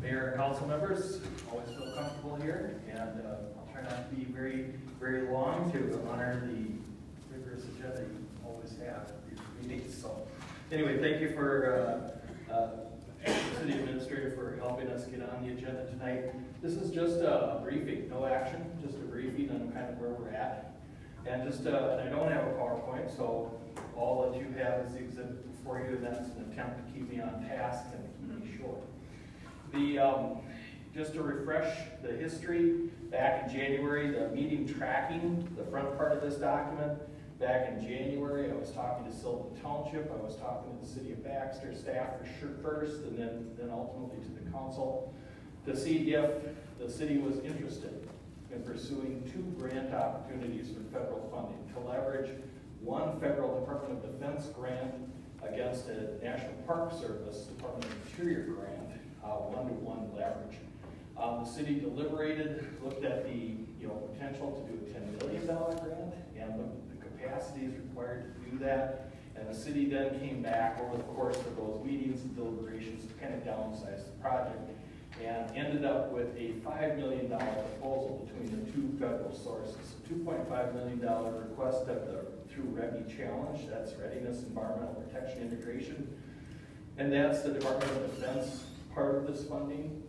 Mayor and council members, always feel comfortable here, and I'll try not to be very long to honor the rigorous agenda you always have at these meetings. So anyway, thank you for City Administrator for helping us get on the agenda tonight. This is just a briefing, no action, just a briefing on kind of where we're at. And just, and I don't have a PowerPoint, so all that you have is the exhibit before you, and that's an attempt to keep me on task and keep me short. Just to refresh the history, back in January, the meeting tracking, the front part of this document, back in January, I was talking to Sylvan Township, I was talking to the City of Baxter staff first, and then ultimately to the council, to see if the city was interested in pursuing 2 grant opportunities for federal funding, to leverage one federal Department of Defense grant against a National Park Service Department of Interior grant, 1-to-1 leverage. The city deliberated, looked at the potential to do a $10 million grant, and looked at the capacities required to do that. And the city then came back over the course of those meetings and deliberations to kind of downsize the project, and ended up with a $5 million proposal between the 2 federal sources. $2.5 million request through REBI Challenge, that's Readiness Environmental Protection Integration, and that's the Department of Defense part of this funding,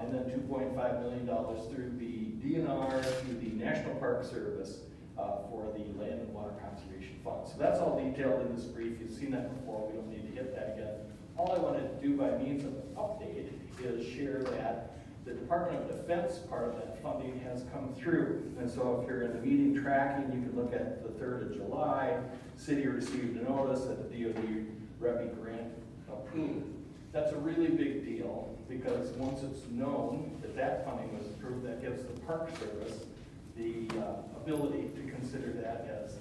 and then $2.5 million through the DNR, through the National Park Service for the Land and Water Conservation Fund. So that's all detailed in this brief. You've seen that before. We don't need to hit that again. All I wanted to do by means of an update is share that the Department of Defense part of that funding has come through. And so if you're in the meeting tracking, you can look at the 3rd of July, city received a notice that the DOD REBI grant approved. That's a really big deal because once it's known that that funding was approved, that gives the Park Service the ability to consider that as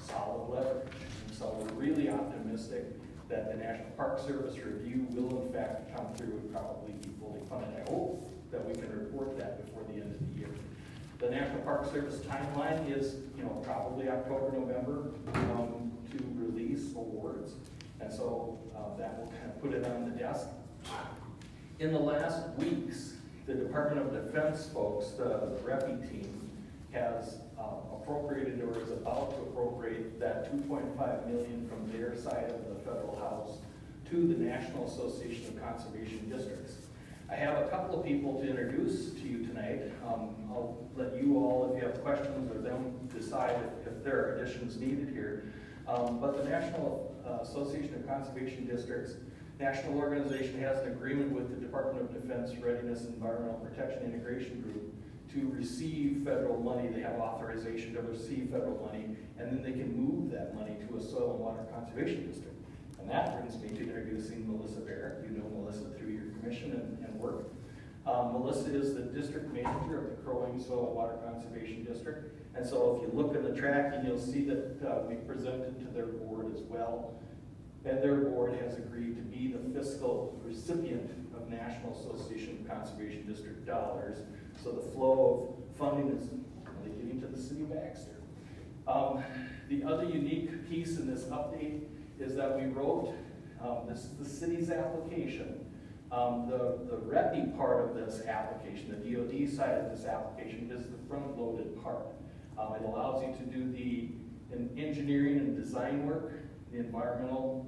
solid leverage. And so we're really optimistic that the National Park Service review will in fact come through and probably be fully funded. I hope that we can report that before the end of the year. The National Park Service timeline is probably October, November to release awards. And so that will kind of put it on the desk. In the last weeks, the Department of Defense folks, the REPI team, has appropriated or is about to appropriate that $2.5 million from their side of the federal house to the National Association of Conservation Districts. I have a couple of people to introduce to you tonight. I'll let you all, if you have questions, or them decide if there are additions needed here. But the National Association of Conservation Districts national organization has an agreement with the Department of Defense Readiness Environmental Protection Integration Group to receive federal money. They have authorization to receive federal money, and then they can move that money to a soil and water conservation district. And that brings me to introducing Melissa Barrett. You know Melissa through your commission and work. Melissa is the district manager of the Crow Wing Soil and Water Conservation District. And so if you look at the tracking, you'll see that we presented to their board as well. And their board has agreed to be the fiscal recipient of National Association of Conservation District dollars. So the flow of funding is really getting to the city of Baxter. The other unique piece in this update is that we wrote, this is the city's application. The REPI part of this application, the DOD side of this application, is the front-loaded part. It allows you to do the engineering and design work, the environmental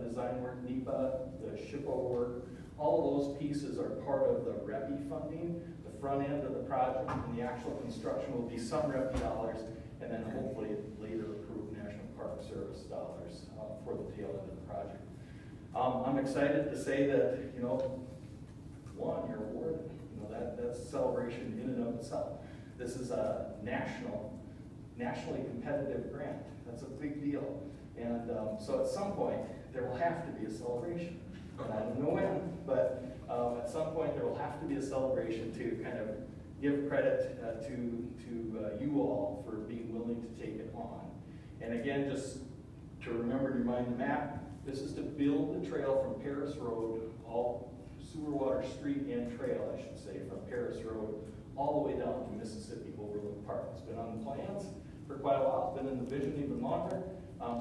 design work, NEPA, the SHPO work. All of those pieces are part of the REPI funding. The front end of the project and the actual construction will be some REPI dollars, and then hopefully later approved National Park Service dollars for the tail end of the project. I'm excited to say that, one, you're awarded. That's a celebration in and of itself. This is a nationally competitive grant. That's a big deal. And so at some point, there will have to be a celebration. And I don't know when, but at some point there will have to be a celebration to kind of give credit to you all for being willing to take it on. And again, just to remember to remind the map, this is to build the trail from Paris Road, all Sewer Water Street and Trail, I should say, from Paris Road all the way down to Mississippi Overlook Park. It's been on the plans for quite a while. It's been in the vision even longer.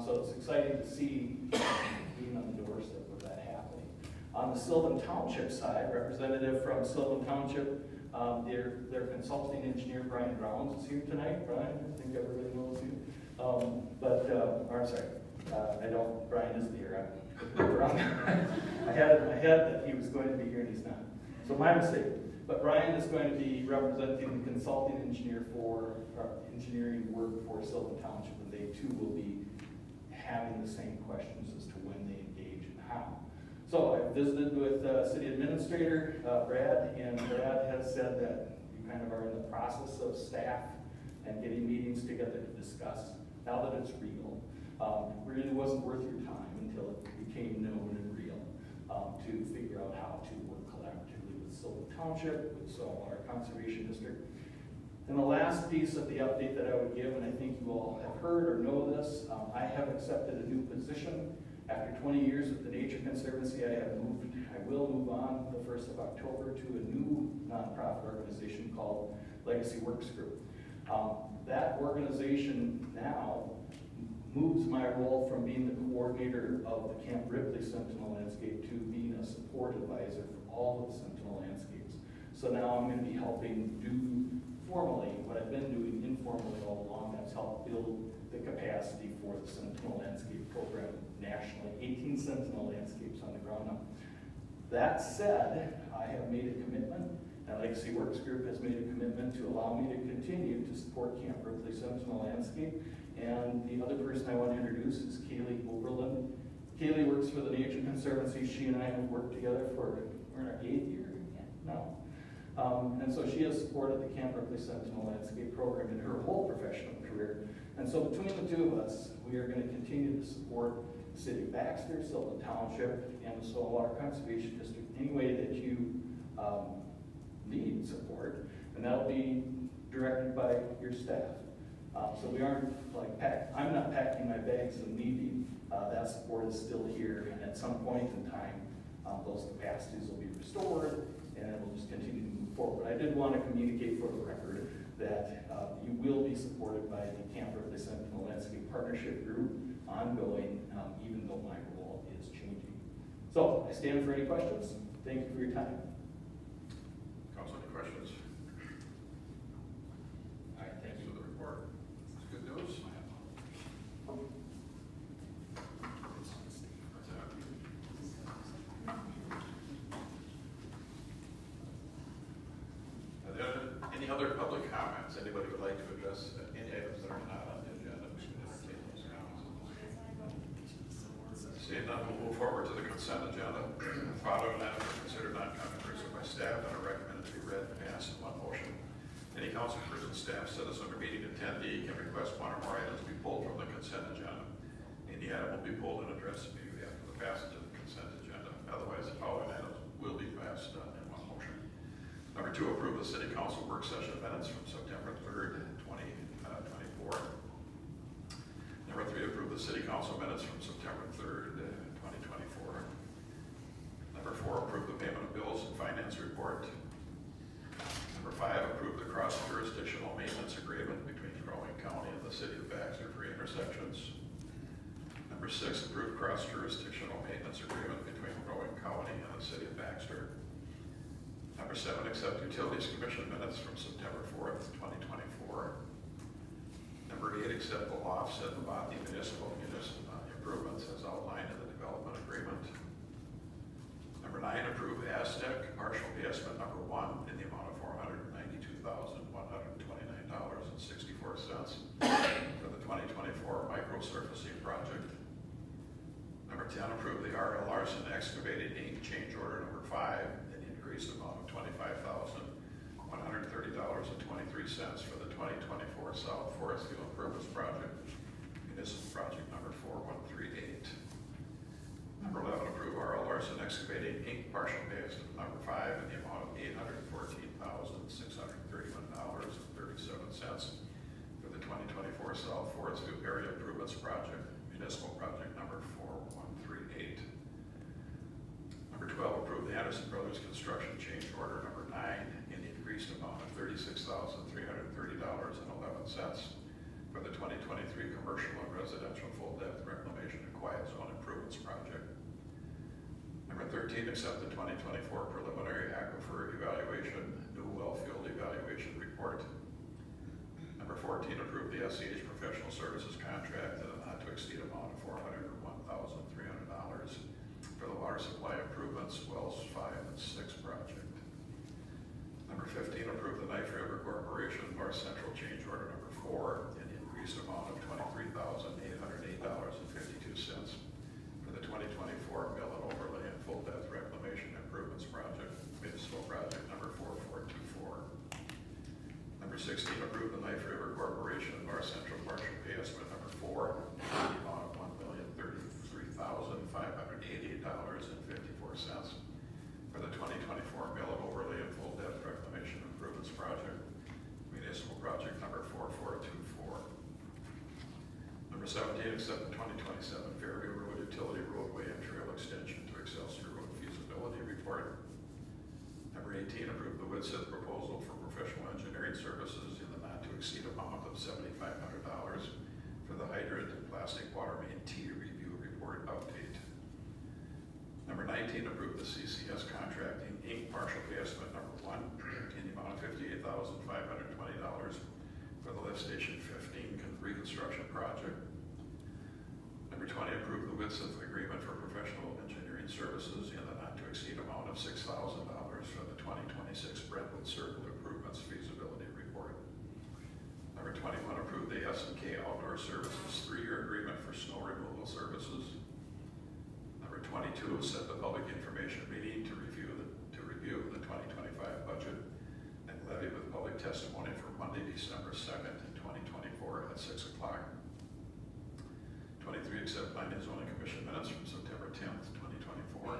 So it's exciting to see being on the doorstep of that happening. On the Sylvan Township side, representative from Sylvan Township, their consulting engineer, Brian Grounds, is here tonight. Brian, I think everybody knows you. I'm sorry, Brian isn't here. I had it in my head that he was going to be here and he's not. So my mistake. But Brian is going to be representing the consulting engineer for engineering work for Sylvan Township, and they too will be having the same questions as to when they engage and how. So I visited with City Administrator Brad, and Brad has said that you kind of are in the process of staff and getting meetings together to discuss, now that it's real. Really wasn't worth your time until it became known and real, to figure out how to work collaboratively with Sylvan Township, with Saltwater Conservation District. And the last piece of the update that I would give, and I think you all have heard or know this, I have accepted a new position. After 20 years with the Nature Conservancy, I will move on the 1st of October to a new nonprofit organization called Legacy Works Group. That organization now moves my role from being the coordinator of the Camp Ripley Sentinel Landscape to being a support advisor for all of the Sentinel Landscapes. So now I'm going to be helping do formally what I've been doing informally all along. That's help build the capacity for the Sentinel Landscape Program nationally. 18 Sentinel Landscapes on the ground now. That said, I have made a commitment, and Legacy Works Group has made a commitment to allow me to continue to support Camp Ripley Sentinel Landscape. And the other person I want to introduce is Kaylee Oberlin. Kaylee works for the Nature Conservancy. She and I have worked together we're in our 8th year now. And so she has supported the Camp Ripley Sentinel Landscape Program in her whole professional career. And so between the two of us, we are going to continue to support the City of Baxter, Sylvan Township, and the Saltwater Conservation District any way that you need support. And that'll be directed by your staff. So we aren't I'm not packing my bags and leaving. That support is still here, and at some point in time, those capacities will be restored, and it will just continue to move forward. I did want to communicate for the record that you will be supported by the Camp Ripley Sentinel Landscape Partnership Group ongoing, even though my role is changing. So I stand for any questions. Thank you for your time. Council, any questions? All right, thank you. For the report. It's good news. Any other public comments? Anybody would like to address any items that are not on the agenda? We should entertain those comments. Seeing none, we'll move forward to the consent agenda. Following items are considered non-controversial by staff and are recommended to be read and passed in one motion. Any council person, staff, citizen, or meeting attendee can request one or more items be pulled from the consent agenda. Any item will be pulled and addressed immediately after the passage of the consent agenda. Otherwise, the following items will be passed in one motion. Number 2, approve the City Council work session minutes from September 3rd, 2024. Number 3, approve the City Council minutes from September 3rd, 2024. Number 4, approve the payment of bills and finance report. Number 5, approve the cross-jurisdictional maintenance agreement between Rowan County and the City of Baxter for intersections. Number 6, approve cross-jurisdictional maintenance agreement between Rowan County and the City of Baxter. Number 7, accept Utilities Commission minutes from September 4th, 2024. Number 8, accept the lofts and Levante municipal improvements as outlined in the development agreement. Number 9, approve Aztec partial pay estimate number 1 in the amount of $492,129.64 for the 2024 microsurfacing project. Number 10, approve the R.L. Larson Excavating Inc. change order number 5 in the increased amount of $25,130.23 for the 2024 South Forest Field Improvements Project, municipal project number 4138. Number 11, approve R.L. Larson Excavating Inc. partial pay estimate number 5 in the amount of $814,631.37 for the 2024 South Forest Field Area Improvements Project, municipal project number 4138. Number 12, approve the Anderson Brothers Construction change order number 9 in the increased amount of $36,330.11 for the 2023 commercial and residential full-depth reclamation and quiet zone improvements project. Number 13, accept the 2024 preliminary aquifer evaluation, new well field evaluation report. Number 14, approve the SEH professional services contract at a not to exceed amount of $401,300 for the water supply improvements, wells 5 and 6 project. Number 15, approve the Knife River Corporation North Central change order number 4 in the increased amount of $23,808.52 for the 2024 mill and overlay and full depth reclamation improvements project, municipal project number 4424. Number 16, approve the Knife River Corporation North Central partial pay estimate number 4 in the amount of $1,033,588.54 for the 2024 mill and overlay and full depth reclamation improvements project, municipal project number 4424. Number 17, accept the 2027 Fairview Road Utility Roadway and Trail Extension to Excelsior Road feasibility report. Number 18, approve the WITSID proposal for professional engineering services in the not to exceed amount of $7,500 for the hydrant and plastic water main T review report update. Number 19, approve the CCS Contracting Inc. partial pay estimate number 1 in the amount of $58,520 for the lift station 15 reconstruction project. Number 20, approve the WITSID agreement for professional engineering services in the not to exceed amount of $6,000 for the 2026 Brentwood Circle improvements feasibility report. Number 21, approve the S&K Outdoor Services 3-year agreement for snow removal services. Number 22, set the public information meeting to review the 2025 budget and levy with public testimony for Monday, December 2nd, 2024 at 6 o'clock. 23, accept planning and zoning commission minutes from September 10th, 2024.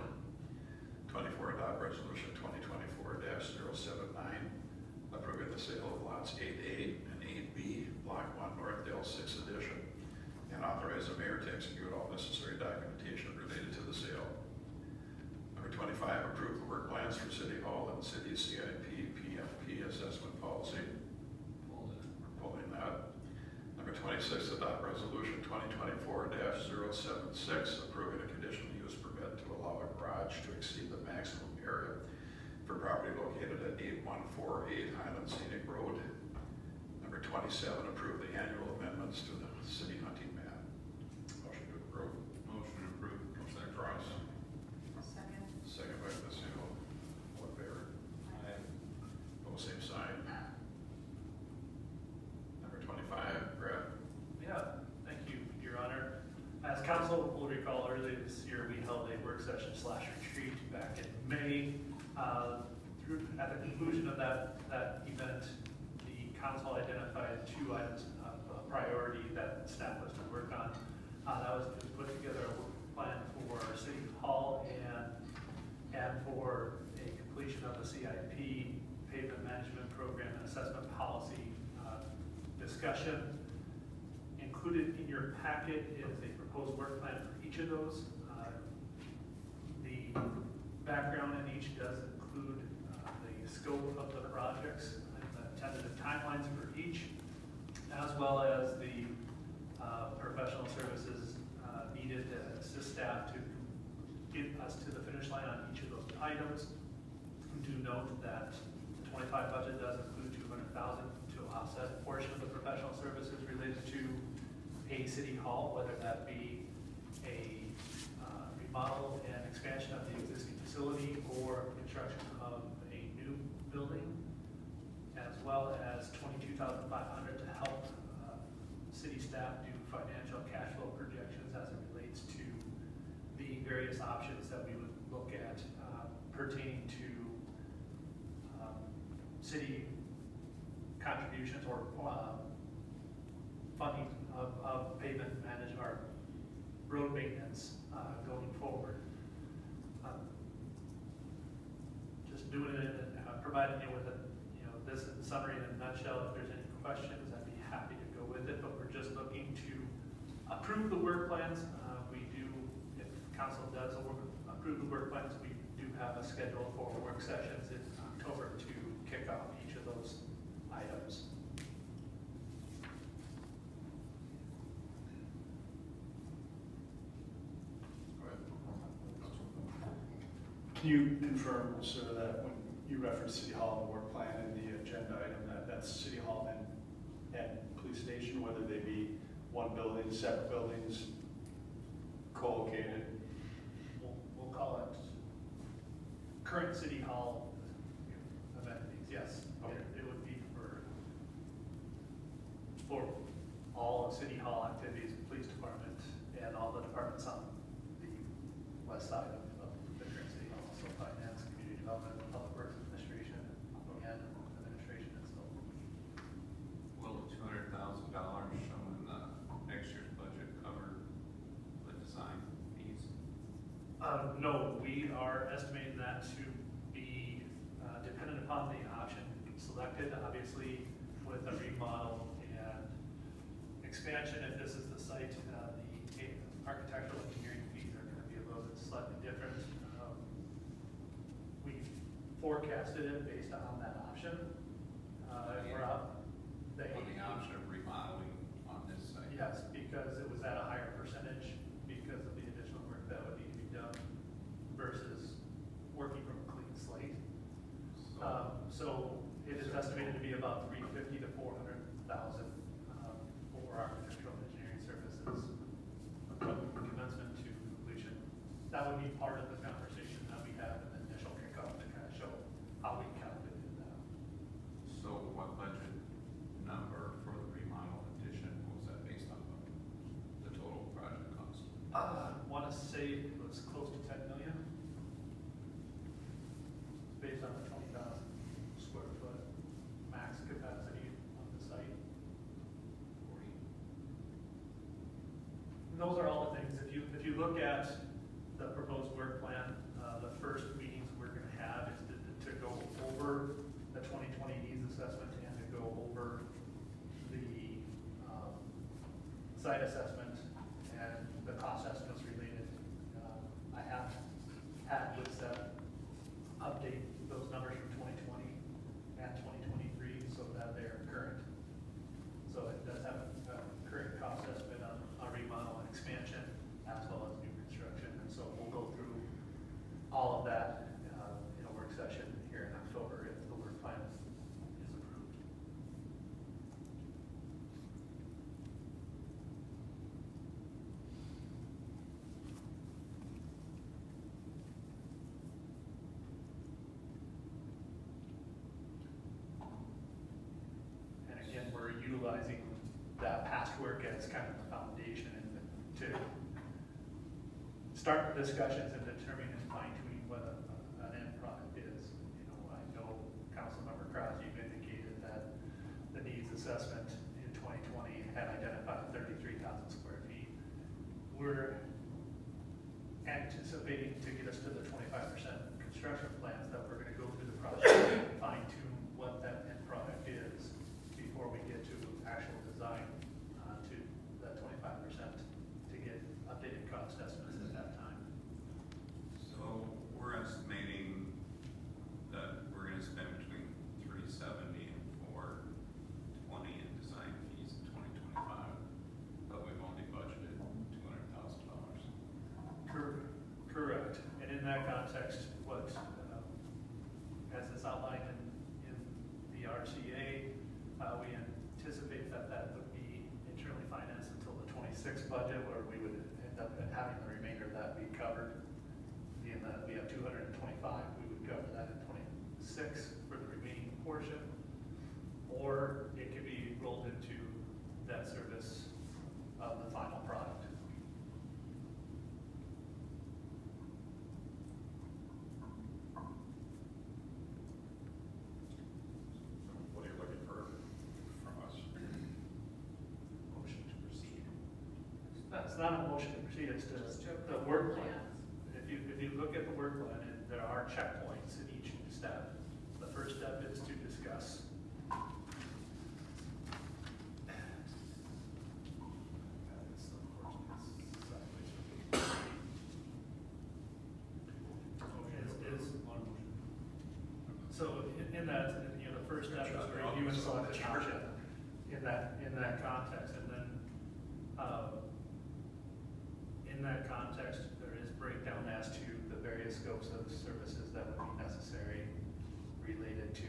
24, adopt resolution 2024-079, approving the sale of lots 8A and 8B, block 1, Northdale 6th edition, and authorize the mayor to execute all necessary documentation related to the sale. Number 25, approve the work plans for City Hall and City CIP PMP assessment policy. We're pulling that. Number 26, adopt resolution 2024-076, approving a conditional use permit to allow a garage to exceed the maximum area for property located at 8148 Highland Scenic Road. Number 27, approve the annual amendments to the city hunting map. Motion to approve. Motion to approve, Commissioner Cross. Second. Second by Ms. Hill. All in favor? Aye. Pose same sign. Number 25, Brad. Yeah, thank you, Your Honor. As council will recall, earlier this year, we held a work session / retreat back in May. At the conclusion of that event, the council identified 2 items of priority that staff was to work on. That was to put together a work plan for City Hall and for a completion of the CIP pavement management program and assessment policy discussion. Included in your packet is a proposed work plan for each of those. The background in each does include the scope of the projects and the tentative timelines for each, as well as the professional services needed to assist staff to get us to the finish line on each of those items. Do note that the 25 budget does include $200,000 to offset a portion of the professional services related to a city hall, whether that be a remodel and expansion of the existing facility or construction of a new building, as well as $22,500 to help city staff do financial cash flow projections as it relates to the various options that we would look at pertaining to city contributions or funding of pavement management or road maintenance going forward. Just doing it and providing you with this in summary in a nutshell. If there's any questions, I'd be happy to go with it, but we're just looking to approve the work plans. We do, if council does approve the work plans, we do have a schedule for work sessions in October to kick off each of those items. Go ahead. Can you confirm, sir, that when you reference City Hall and the work plan in the agenda item, that's City Hall and police station, whether they be one building, separate buildings, co-located? We'll call it current City Hall amenities, yes. Okay. It would be for all of City Hall activities, police department, and all the departments on the west side of the current City Hall, so finance, community development, public works administration, and administration itself. Will the $200,000 shown in the next year's budget cover the design fees? No, we are estimating that to be dependent upon the option selected, obviously with a remodel and expansion. If this is the site, the architectural engineering fees are going to be a little bit slightly different. We forecasted it based on that option. We're up. On the option of remodeling on this site? Yes, because it was at a higher percentage because of the additional work that would need to be done versus working from a clean slate. So it is estimated to be about $350,000 to $400,000 for architectural engineering services from commencement to completion. That would be part of the conversation that we have in the initial kickoff to kind of show how we calculated that. So what budget number for the remodel addition, was that based on the total project cost? I want to say it was close to 10 million. Based on the 20,000 square foot max capacity on the site. 40? And those are all the things, if you look at the proposed work plan, the first meetings we're going to have is to go over the 2020 needs assessment and to go over the site assessment and the cost estimates related. I have had Lisa update those numbers from 2020 and 2023 so that they're current. So it does have a current cost estimate on remodel and expansion as well as new construction. And so we'll go through all of that in a work session here in October if the work plan is approved. And again, we're utilizing that past work as kind of the foundation and to start the discussions and determine and fine tuning what an end product is. You know, I know Councilmember Crosby indicated that the needs assessment in 2020 had identified 33,000 square feet. We're anticipating to get us to the 25% construction plans that we're going to go through the project and fine tune what that end product is before we get to actual design to that 25% to get updated cost estimates at that time. So we're estimating that we're going to spend between $370 and $420 in design fees in 2025, but we've only budgeted $200,000. Correct. And in that context, what, as is outlined in the RCA, we anticipate that would be internally financed until the 26 budget, where we would end up having the remainder of that be covered. Being that we have 225, we would cover that in 26 for the remaining portion, or it could be rolled into debt service of the final product. What are you looking for from us? Motion to proceed. That's not a motion to proceed, it's Just just to the approve work the plan. plans. If you look at the work plan, there are checkpoints in each step. The first step is to discuss. So in that, you know, the first step is review and select an option in that context, and then in that context, there is breakdown as to the various scopes of services that would be necessary related to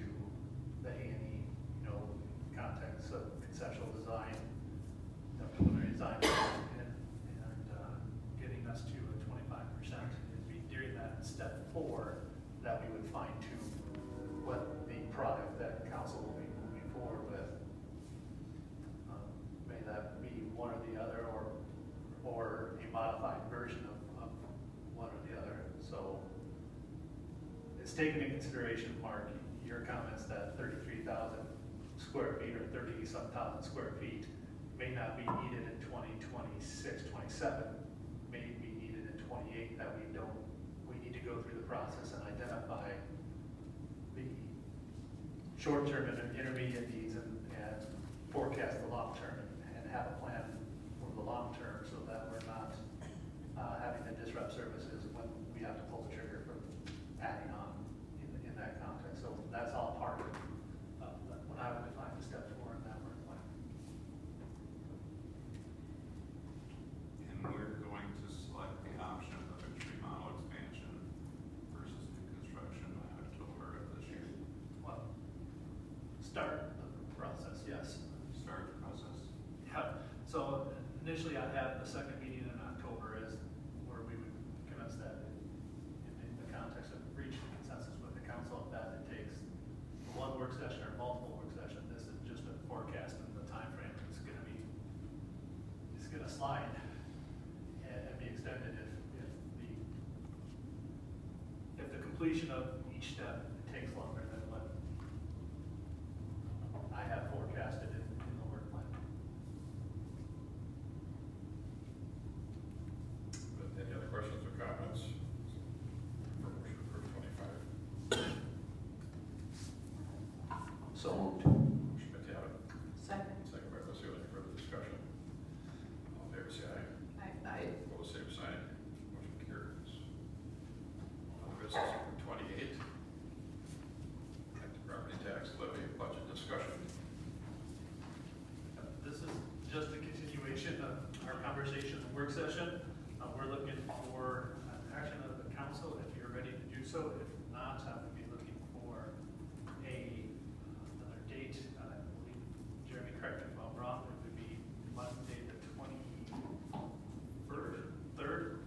the A&E, context of conceptual design, the preliminary design, and getting us to a 25%. It'd be during that step 4 that we would fine tune what the product that council will be moving forward with. May that be one or the other, or a modified version of one or the other. So it's taken into consideration, Mark, your comments that 33,000 square feet or 30-some thousand square feet may not be needed in 2026, 27, may be needed in 28, that we need to go through the process and identify the short-term and intermediate needs and forecast the long-term and have a plan for the long-term so that we're not having to disrupt services when we have to pull the trigger from adding on in that context. So that's all part of when I would define the step 4 in that work plan. And we're going to select the option of a remodel expansion versus new construction by October of this year. Well, start the process, yes. Start the process. Yeah, so initially I had the second meeting in October as where we would commence that in the context of reaching consensus with the council. If that it takes one work session or multiple work session, this is just a forecast and the time frame is gonna slide and be extended if the completion of each step takes longer than what I have forecasted in the work plan. Any other questions or comments? For motion to approve 25. So moved. Motion by Talbot, Second. second by Lucille. Any further discussion? All in favor, say aye. Aye. Opposed, same sign. Motion carries. Other business number 28. Active property tax levy budget discussion. This is just a continuation of our conversation in the work session. We're looking for action of the council if you're ready to do so. If not, I would be looking for another date. I believe, Jeremy, correct me if I'm wrong, it would be Monday the 23rd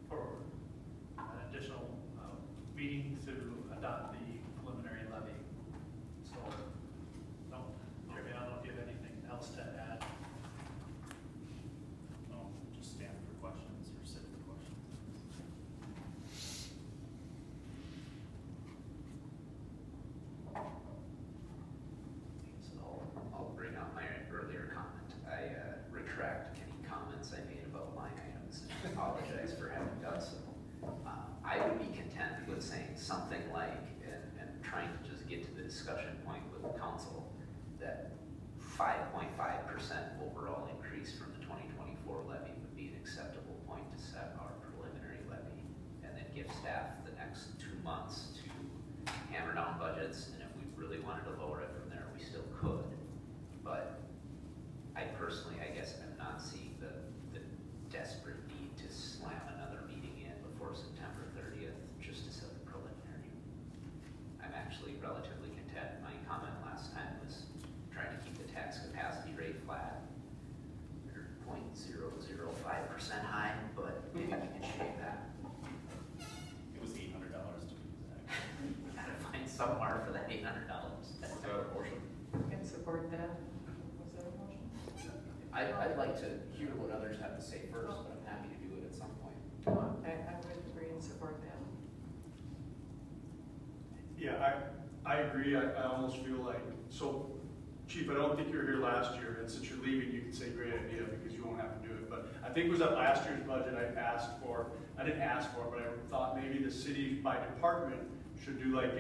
for an additional meeting to adopt the preliminary levy. So, no, Jeremy, I don't know if you have anything else to add. No, just stand for questions or sit for questions. So I'll bring out my earlier comment. I retract any comments I made about line items and apologize for having done so. I would be content with saying something like, and trying to just get to the discussion point with the council, that 5.5% overall increase from the 2024 levy would be an acceptable point to set our preliminary levy, and then give staff the next 2 months to hammer down budgets, and if we really wanted to lower it from there, we still could. But I personally, I guess, am not seeing the desperate need to slam another meeting in before September 30th just to set the preliminary. I'm actually relatively content. My comment last time was trying to keep the tax capacity rate flat. We're 0.005% high, but maybe we can shave that. It was $800 to be exact. Gotta find somewhere for that $800. Is that a motion? Can support that. Was that a motion? I'd like to hear what others have to say first, but I'm happy to do it at some point. I would agree and support that. Yeah, I agree. I almost feel like, so Chief, I don't think you were here last year, and since you're leaving, you can say great idea because you won't have to do it. But I think it was at last year's budget I didn't ask for, but I thought maybe the city by department should do like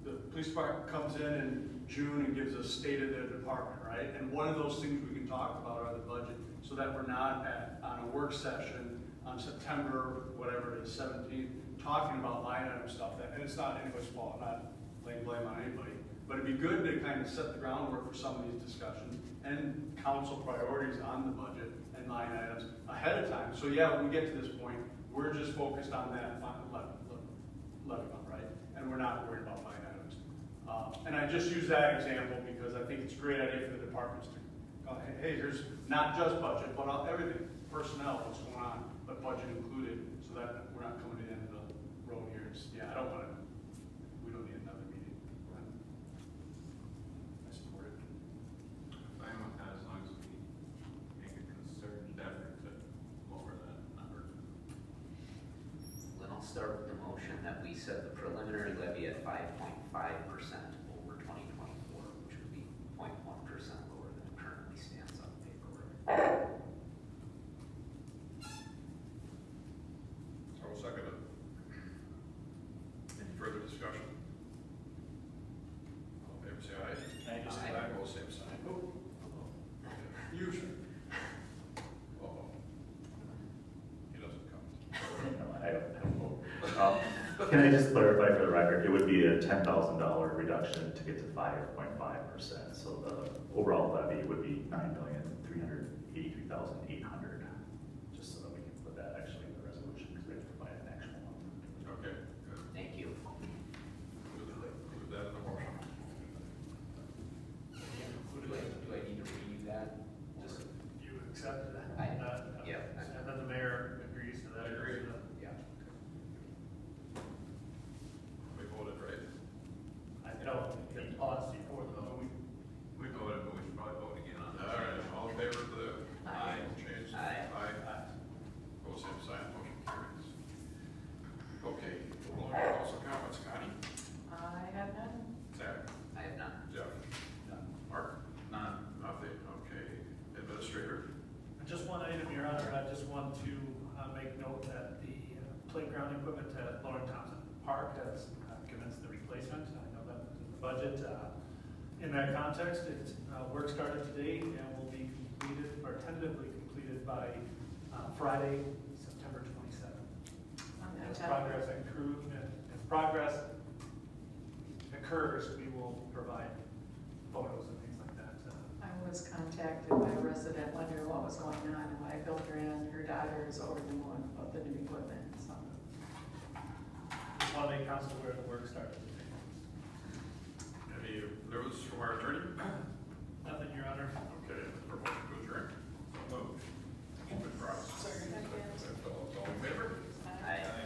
the police department comes in June and gives a state of their department, right? And one of those things we can talk about are the budget, so that we're not on a work session on September, whatever it is, 17th, talking about line item stuff, and it's not anybody's fault, not laying blame on anybody, But it'd be good to kind of set the groundwork for some of these discussions and council priorities on the budget and line items ahead of time. So yeah, when we get to this point, we're just focused on that levy fund, right? And we're not worried about line items. And I just use that example because I think it's a great idea for the departments to, hey, here's not just budget, but everything, personnel, what's going on, but budget included, so that we're not coming to the end of the road here. Yeah, I don't want to, we don't need another meeting. I support it. Fine with that as long as we make a concerted effort to lower that number. Then I'll start with the motion that we set the preliminary levy at 5.5% over 2024, which would be 0.1% lower than it currently stands on paperwork. I will second it. Any further discussion? All in favor, say aye. Aye. Opposed, same sign. Usually. Uh-oh. He doesn't count. No, I don't have a vote. Can I just clarify for the record, it would be a $10,000 reduction to get to 5.5%. So the overall levy would be $9,383,800. Just so that we can put that actually in the resolution, because we have to provide an actual number. Okay, good. Thank you. Include that in the motion. Do I need to read that? Just, You accept that? yeah. And then the mayor agrees to that? Agreed. Yeah. We voted, right? I know, the policy for the vote. We voted, but we should probably vote again on All that. right, all in favor of the Aye. change? Aye. Aye. Opposed, same sign, motion carries. Okay, moving on to council comments. Connie? I have none. Zach? I have none. Jeff? Mark? None. Nothing, okay. Administrator? Just one item, Your Honor, I just want to make note that the playground equipment at Lauren Thompson Park has commenced the replacement. I know that was in the budget. In that context, work started today and will be completed, or tentatively completed by Friday, September 27th. As progress occurs, we will provide photos and things like that. I was contacted by a resident wondering what was going on, and when I filled her in, her daughter is over the moon about the new equipment, so. Just want to make council aware the work started today. Any news from our attorney? Nothing, Your Honor. Okay, for motion to adjourn. So moved. Moved by Ross. Second. Second by Phillips. All in favor? Aye.